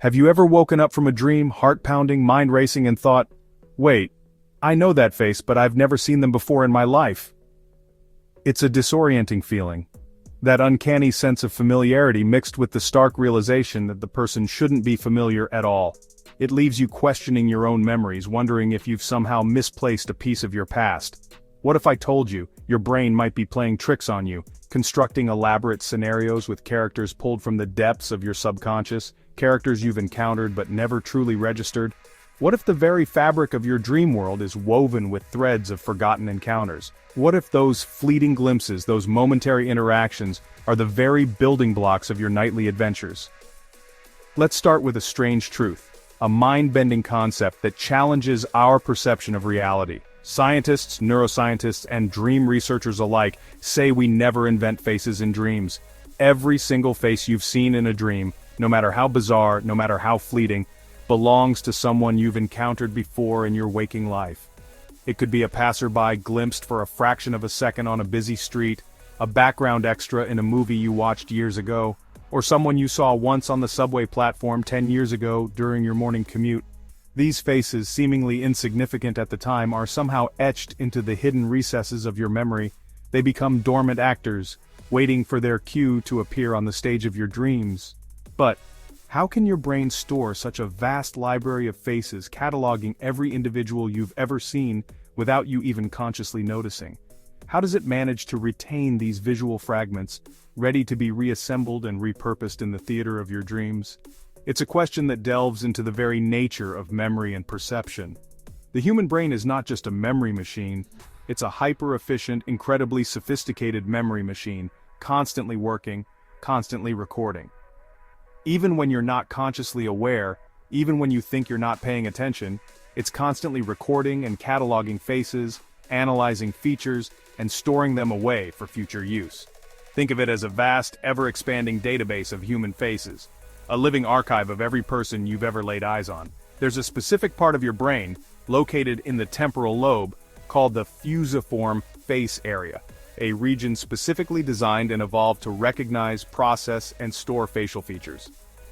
Have you ever woken up from a dream, heart pounding, mind racing, and thought, wait, I know that face, but I've never seen them before in my life? It's a disorienting feeling. That uncanny sense of familiarity mixed with the stark realization that the person shouldn't be familiar at all. It leaves you questioning your own memories, wondering if you've somehow misplaced a piece of your past. What if I told you, your brain might be playing tricks on you, constructing elaborate scenarios with characters pulled from the depths of your subconscious, characters you've encountered but never truly registered? What if the very fabric of your dream world is woven with threads of forgotten encounters? What if those fleeting glimpses, those momentary interactions, are the very building blocks of your nightly adventures? Let's start with a strange truth, a mind-bending concept that challenges our perception of reality. Scientists, neuroscientists, and dream researchers alike say we never invent faces in dreams. Every single face you've seen in a dream, no matter how bizarre, no matter how fleeting, belongs to someone you've encountered before in your waking life. It could be a passerby glimpsed for a fraction of a second on a busy street, a background extra in a movie you watched years ago, or someone you saw once on the subway platform 10 years ago during your morning commute. These faces, seemingly insignificant at the time, are somehow etched into the hidden recesses of your memory. They become dormant actors, waiting for their cue to appear on the stage of your dreams. But how can your brain store such a vast library of faces, cataloging every individual you've ever seen without you even consciously noticing? How does it manage to retain these visual fragments, ready to be reassembled and repurposed in the theater of your dreams? It's a question that delves into the very nature of memory and perception. The human brain is not just a memory machine, it's a hyper-efficient, incredibly sophisticated memory machine, constantly working, constantly recording. Even when you're not consciously aware, even when you think you're not paying attention, it's constantly recording and cataloging faces, analyzing features, and storing them away for future use. Think of it as a vast, ever-expanding database of human faces, a living archive of every person you've ever laid eyes on. There's a specific part of your brain, located in the temporal lobe, called the fusiform face area, a region specifically designed and evolved to recognize, process, and store facial features.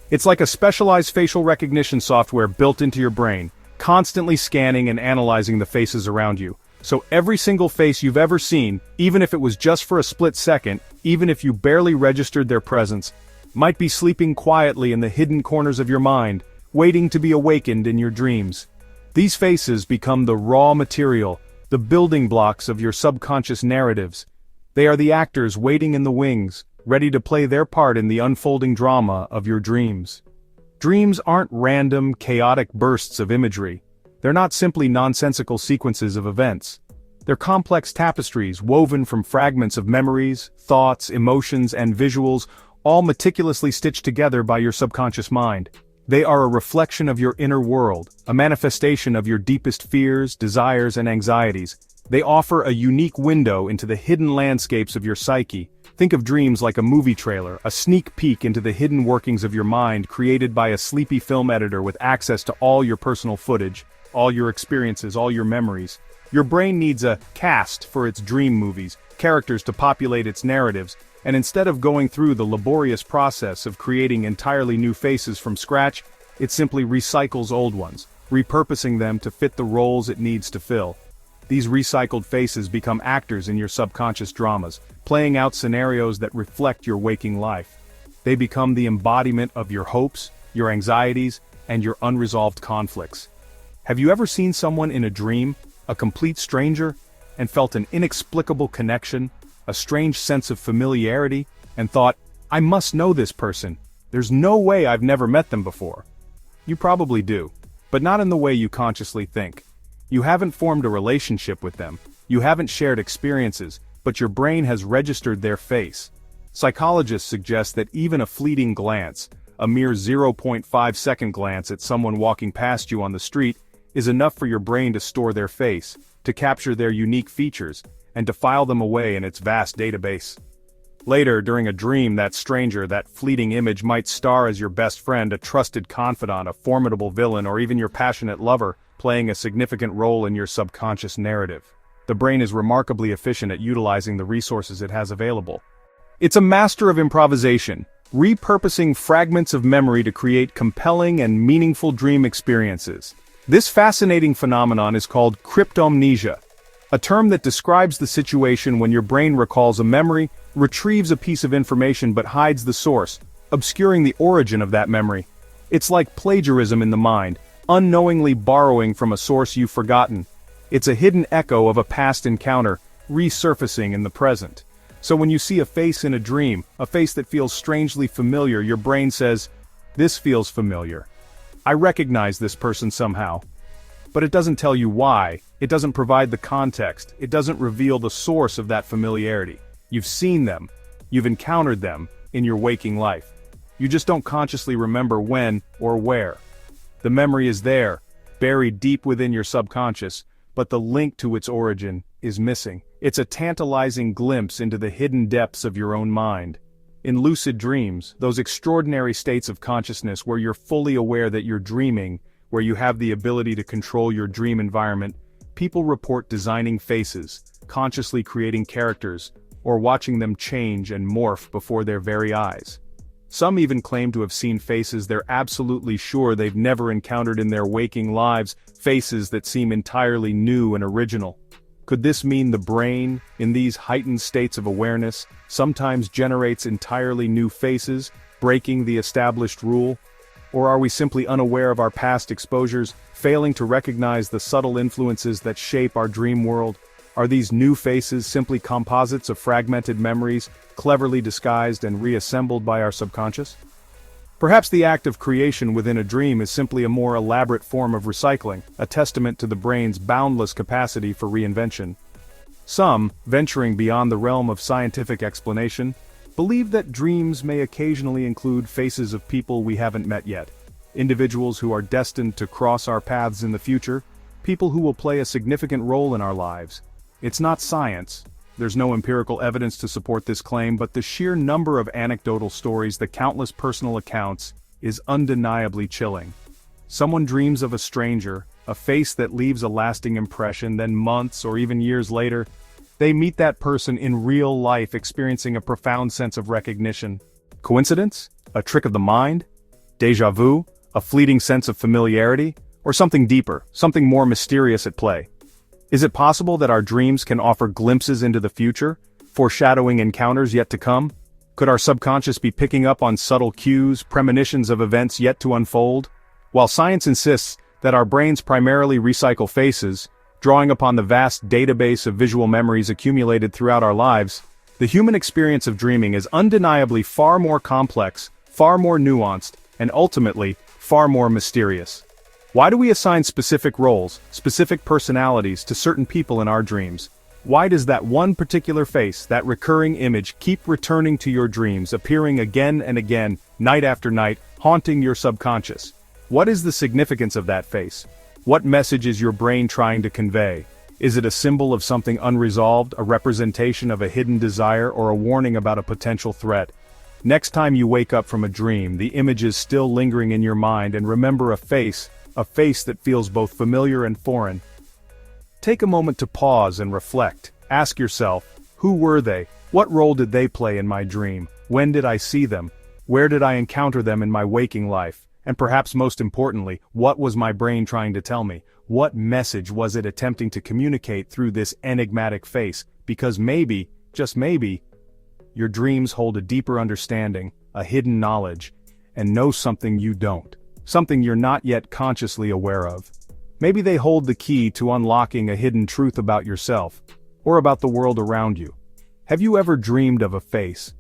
It's like a specialized facial recognition software built into your brain, constantly scanning and analyzing the faces around you. So every single face you've ever seen, even if it was just for a split second, even if you barely registered their presence, might be sleeping quietly in the hidden corners of your mind, waiting to be awakened in your dreams. These faces become the raw material, the building blocks of your subconscious narratives. They are the actors waiting in the wings, ready to play their part in the unfolding drama of your dreams. Dreams aren't random, chaotic bursts of imagery. They're not simply nonsensical sequences of events. They're complex tapestries woven from fragments of memories, thoughts, emotions, and visuals, all meticulously stitched together by your subconscious mind. They are a reflection of your inner world, a manifestation of your deepest fears, desires, and anxieties. They offer a unique window into the hidden landscapes of your psyche. Think of dreams like a movie trailer, a sneak peek into the hidden workings of your mind created by a sleepy film editor with access to all your personal footage, all your experiences, all your memories. Your brain needs a cast for its dream movies, characters to populate its narratives, and instead of going through the laborious process of creating entirely new faces from scratch, it simply recycles old ones, repurposing them to fit the roles it needs to fill. These recycled faces become actors in your subconscious dramas, playing out scenarios that reflect your waking life. They become the embodiment of your hopes, your anxieties, and your unresolved conflicts. Have you ever seen someone in a dream, a complete stranger, and felt an inexplicable connection, a strange sense of familiarity, and thought, I must know this person. There's no way I've never met them before. You probably do, but not in the way you consciously think. You haven't formed a relationship with them, you haven't shared experiences, but your brain has registered their face. Psychologists suggest that even a fleeting glance, a mere 0.5-second glance at someone walking past you on the street, is enough for your brain to store their face, to capture their unique features, and to file them away in its vast database. Later, during a dream, that stranger, that fleeting image might star as your best friend, a trusted confidant, a formidable villain, or even your passionate lover, playing a significant role in your subconscious narrative. The brain is remarkably efficient at utilizing the resources it has available. It's a master of improvisation, repurposing fragments of memory to create compelling and meaningful dream experiences. This fascinating phenomenon is called cryptomnesia, a term that describes the situation when your brain recalls a memory, retrieves a piece of information but hides the source, obscuring the origin of that memory. It's like plagiarism in the mind, unknowingly borrowing from a source you've forgotten. It's a hidden echo of a past encounter, resurfacing in the present. So when you see a face in a dream, a face that feels strangely familiar, your brain says, "This feels familiar. I recognize this person somehow." But it doesn't tell you why, it doesn't provide the context, it doesn't reveal the source of that familiarity. You've seen them, you've encountered them in your waking life. You just don't consciously remember when or where. The memory is there, buried deep within your subconscious, but the link to its origin is missing. It's a tantalizing glimpse into the hidden depths of your own mind. In lucid dreams, those extraordinary states of consciousness where you're fully aware that you're dreaming, where you have the ability to control your dream environment, people report designing faces, consciously creating characters, or watching them change and morph before their very eyes. Some even claim to have seen faces they're absolutely sure they've never encountered in their waking lives, faces that seem entirely new and original. Could this mean the brain, in these heightened states of awareness, sometimes generates entirely new faces, breaking the established rule? Or are we simply unaware of our past exposures, failing to recognize the subtle influences that shape our dream world? Are these new faces simply composites of fragmented memories, cleverly disguised and reassembled by our subconscious? Perhaps the act of creation within a dream is simply a more elaborate form of recycling, a testament to the brain's boundless capacity for reinvention. Some, venturing beyond the realm of scientific explanation, believe that dreams may occasionally include faces of people we haven't met yet, individuals who are destined to cross our paths in the future, people who will play a significant role in our lives. It's not science. There's no empirical evidence to support this claim, but the sheer number of anecdotal stories, the countless personal accounts, is undeniably chilling. Someone dreams of a stranger, a face that leaves a lasting impression, then months or even years later, they meet that person in real life, experiencing a profound sense of recognition. Coincidence? A trick of the mind? Déjà vu? A fleeting sense of familiarity? Or something deeper, something more mysterious at play? Is it possible that our dreams can offer glimpses into the future, foreshadowing encounters yet to come? Could our subconscious be picking up on subtle cues, premonitions of events yet to unfold? While science insists that our brains primarily recycle faces, drawing upon the vast database of visual memories accumulated throughout our lives, the human experience of dreaming is undeniably far more complex, far more nuanced, and ultimately, far more mysterious. Why do we assign specific roles, specific personalities to certain people in our dreams? Why does that one particular face, that recurring image, keep returning to your dreams, appearing again and again, night after night, haunting your subconscious? What is the significance of that face? What message is your brain trying to convey? Is it a symbol of something unresolved, a representation of a hidden desire, or a warning about a potential threat? Next time you wake up from a dream, the image is still lingering in your mind, and remember a face that feels both familiar and foreign. Take a moment to pause and reflect. Ask yourself, who were they? What role did they play in my dream? When did I see them? Where did I encounter them in my waking life? And perhaps most importantly, what was my brain trying to tell me? What message was it attempting to communicate through this enigmatic face? Because maybe, just maybe, your dreams hold a deeper understanding, a hidden knowledge, and know something you don't. Something you're not yet consciously aware of. Maybe they hold the key to unlocking a hidden truth about yourself, or about the world around you. Have you ever dreamed of a face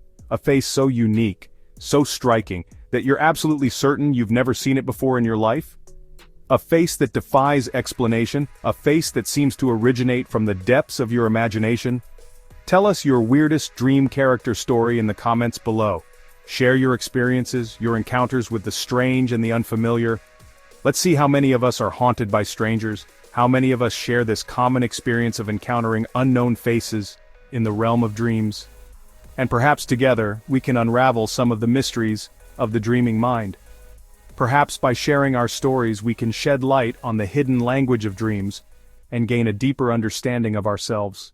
so unique, so striking, that you're absolutely certain you've never seen it before in your life? A face that defies explanation, a face that seems to originate from the depths of your imagination? Tell us your weirdest dream character story in the comments below. Share your experiences, your encounters with the strange and the unfamiliar. Let's see how many of us are haunted by strangers, how many of us share this common experience of encountering unknown faces in the realm of dreams. And perhaps together, we can unravel some of the mysteries of the dreaming mind. Perhaps by sharing our stories we can shed light on the hidden language of dreams, and gain a deeper understanding of ourselves.